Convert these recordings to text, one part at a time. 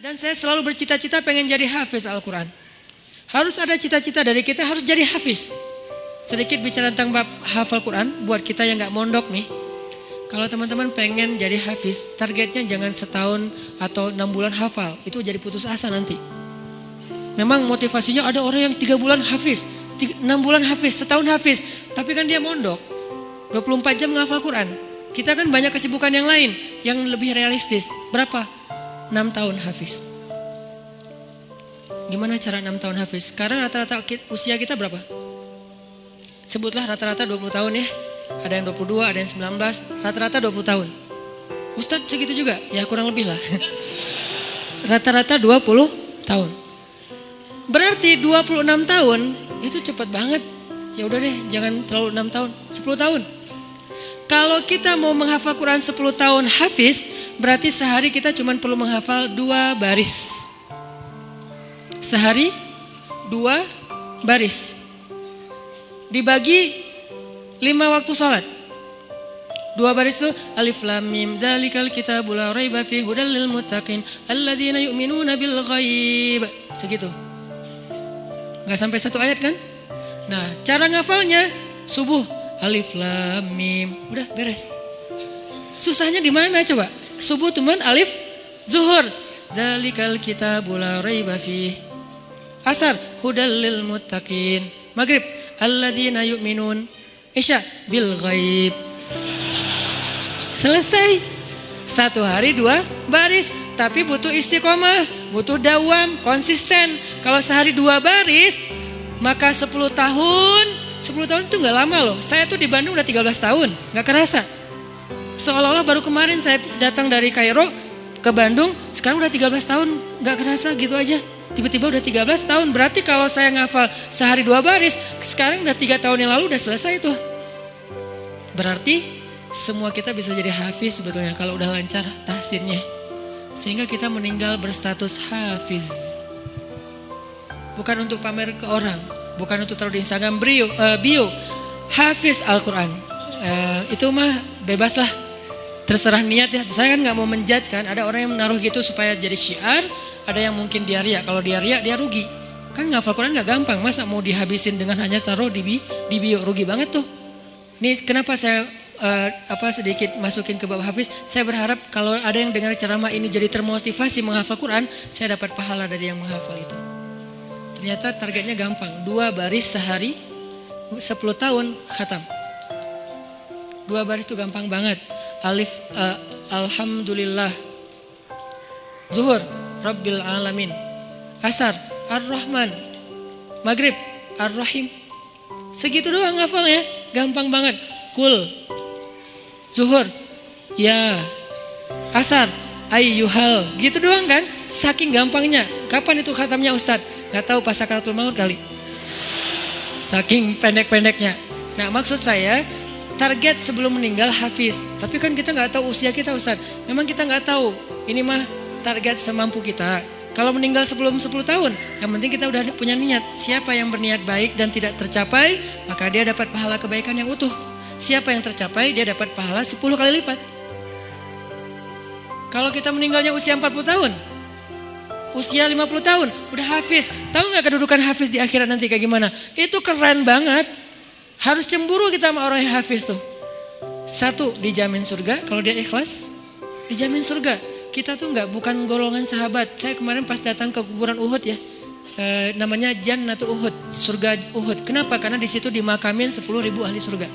Dan saya selalu bercita-cita pengen jadi hafiz Al-Quran. Harus ada cita-cita dari kita harus jadi hafiz. Sedikit bicara tentang bab hafal Quran buat kita yang gak mondok nih. Kalau teman-teman pengen jadi hafiz, targetnya jangan setahun atau 6 bulan hafal. Itu jadi putus asa nanti. Memang motivasinya ada orang yang 3 bulan hafiz, 6 bulan hafiz, setahun hafiz. Tapi kan dia mondok, 24 jam menghafal Quran. Kita kan banyak kesibukan yang lain, yang lebih realistis. Berapa? 6 tahun hafiz. Gimana cara 6 tahun hafiz? Sekarang rata-rata usia kita berapa? Sebutlah rata-rata 20 tahun ya. Ada yang 22, ada yang 19, rata-rata 20 tahun. Ustadz segitu juga? Ya kurang lebih lah. Rata-rata 20 tahun. Berarti 26 tahun itu cepat banget. Ya udah deh, jangan terlalu 6 tahun, 10 tahun. Kalau kita mau menghafal Quran 10 tahun hafiz, berarti sehari kita cuma perlu menghafal 2 baris. Sehari 2 baris. Dibagi 5 waktu sholat. 2 baris itu alif lam mim dzalikal kitabul la raiba fihi hudal lil muttaqin alladzina yu'minuna bil ghaib. Segitu. Enggak sampai 1 ayat kan? Nah, cara ngafalnya subuh alif lam mim, udah beres. Susahnya di mana coba? Subuh teman alif, zuhur dzalikal kitabul la raiba fihi. Asar hudal lil muttaqin. Maghrib alladzina yu'minun. Isya bil ghaib. Selesai. 1 hari 2 baris. Tapi butuh istiqomah, butuh dawam, konsisten. Kalau sehari 2 baris, maka 10 tahun. 10 tahun itu gak lama loh. Saya tuh di Bandung udah 13 tahun, gak kerasa. Seolah-olah baru kemarin saya datang dari Kairo ke Bandung, sekarang udah 13 tahun, gak kerasa gitu aja. Tiba-tiba udah 13 tahun, berarti kalau saya ngafal sehari 2 baris, sekarang udah 3 tahun yang lalu udah selesai tuh. Berarti semua kita bisa jadi hafiz sebetulnya kalau udah lancar tahsinnya. Sehingga kita meninggal berstatus hafiz. Bukan untuk pamer ke orang, bukan untuk taruh di Instagram bio, hafiz Al-Quran. Itu mah bebas lah, terserah niat ya. Saya kan gak mau menjudge kan, ada orang yang menaruh gitu supaya jadi syiar. Ada yang mungkin dia riak, kalau dia riak dia rugi. Kan ngafal Quran gak gampang, masa mau dihabisin dengan hanya taruh di bio, rugi banget tuh. Ini kenapa saya sedikit masukin ke bab hafiz. Saya berharap kalau ada yang dengar ceramah ini jadi termotivasi menghafal Quran, saya dapat pahala dari yang menghafal itu. Ternyata targetnya gampang, 2 baris sehari, 10 tahun khatam. 2 baris itu gampang banget. Alif, alhamdulillah. Zuhur, Rabbil alamin. Asar, Ar-Rahman. Maghrib, Ar-Rahim. Segitu doang ngafalnya, gampang banget. Kul, Zuhur, ya. Asar, ayyuhal. Gitu doang kan, saking gampangnya. Kapan itu khatamnya Ustadz? Gak tahu pas sakaratul maut kali. Saking pendek-pendeknya. Nah maksud saya, target sebelum meninggal hafiz. Tapi kan kita gak tahu usia kita Ustadz. Memang kita gak tahu, ini mah target semampu kita. Kalau meninggal sebelum 10 tahun, yang penting kita udah punya niat. Siapa yang berniat baik dan tidak tercapai, maka dia dapat pahala kebaikan yang utuh. Siapa yang tercapai, dia dapat pahala 10 kali lipat. Kalau kita meninggalnya usia 40 tahun, usia 50 tahun, udah hafiz. Tahu gak kedudukan hafiz di akhirat nanti kayak gimana? Itu keren banget. Harus cemburu kita sama orang yang hafiz tuh. 1, dijamin surga, kalau dia ikhlas, dijamin surga. Kita tuh bukan golongan sahabat. Saya kemarin pas datang ke kuburan Uhud ya, namanya Jannatul Uhud, surga Uhud. Kenapa? Karena di situ dimakamin 10.000 ahli surga.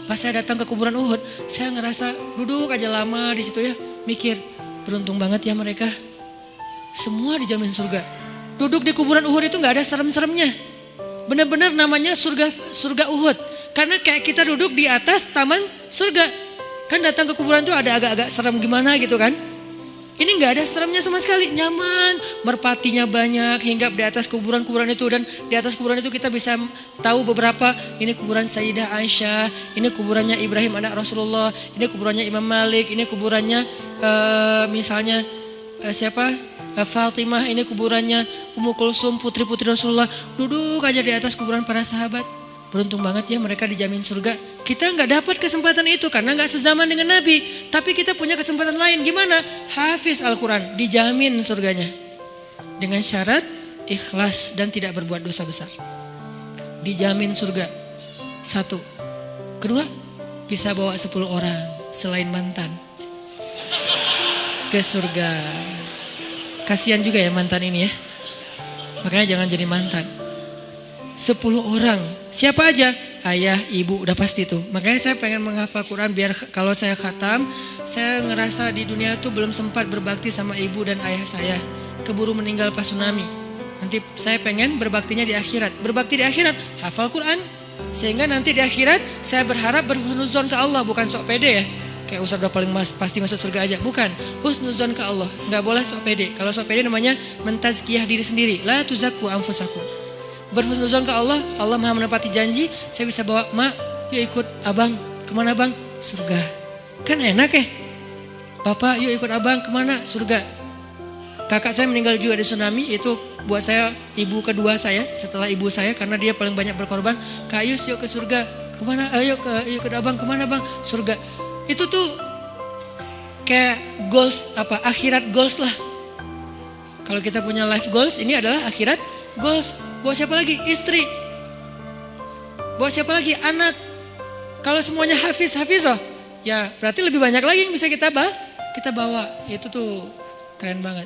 Pas saya datang ke kuburan Uhud, saya ngerasa duduk aja lama di situ ya, mikir beruntung banget ya mereka. Semua dijamin surga. Duduk di kuburan Uhud itu nggak ada serem-seremnya. Benar-benar namanya surga Uhud. Karena kayak kita duduk di atas taman surga. Kan datang ke kuburan tuh ada agak-agak serem gimana gitu kan. Ini gak ada seremnya sama sekali, nyaman. Merpatinya banyak hingga di atas kuburan-kuburan itu. Dan di atas kuburan itu kita bisa tahu beberapa. Ini kuburan Sayyidah Aisyah, ini kuburannya Ibrahim anak Rasulullah, ini kuburannya Imam Malik, ini kuburannya misalnya Fatimah, ini kuburannya Ummu Kulsum, putri-putri Rasulullah. Duduk aja di atas kuburan para sahabat. Beruntung banget ya mereka dijamin surga. Kita nggak dapat kesempatan itu karena nggak sezaman dengan Nabi. Tapi kita punya kesempatan lain. Gimana? Hafiz Al-Quran, dijamin surganya. Dengan syarat ikhlas dan tidak berbuat dosa besar. Dijamin surga. 1. Kedua, bisa bawa 10 orang selain mantan ke surga. Kasihan juga ya mantan ini ya. Makanya jangan jadi mantan. 10 orang. Siapa aja? Ayah, ibu, udah pasti tuh. Makanya saya pengen menghafal Quran biar kalau saya khatam, saya ngerasa di dunia tuh belum sempat berbakti sama ibu dan ayah saya. Keburu meninggal pas tsunami. Nanti saya pengen berbaktinya di akhirat. Berbakti di akhirat, hafal Quran. Sehingga nanti di akhirat saya berharap berhusnuzon ke Allah, bukan sok pede ya. Kayak Ustaz udah paling pasti masuk surga aja. Bukan, husnuzon ke Allah. Nggak boleh sok pede. Kalau sok pede namanya mentazkiyah diri sendiri. La tuzakku anfusakum. Berhusnuzon ke Allah, Allah maha menepati janji. Saya bisa bawa, mak, yuk ikut abang. Kemana bang? Surga. Kan enak ya. Bapak, yuk ikut abang, kemana? Surga. Kakak saya meninggal juga di tsunami. Itu buat saya ibu kedua saya setelah ibu saya, karena dia paling banyak berkorban. Kak Yus, yuk ke surga. Kemana? Ayo ikut abang, kemana bang? Surga. Itu tuh kayak goals, akhirat goals lah. Kalau kita punya life goals, ini adalah akhirat goals. Buat siapa lagi? Istri. Buat siapa lagi? Anak. Kalau semuanya hafizoh, ya berarti lebih banyak lagi yang bisa kita bawa. Itu tuh keren banget.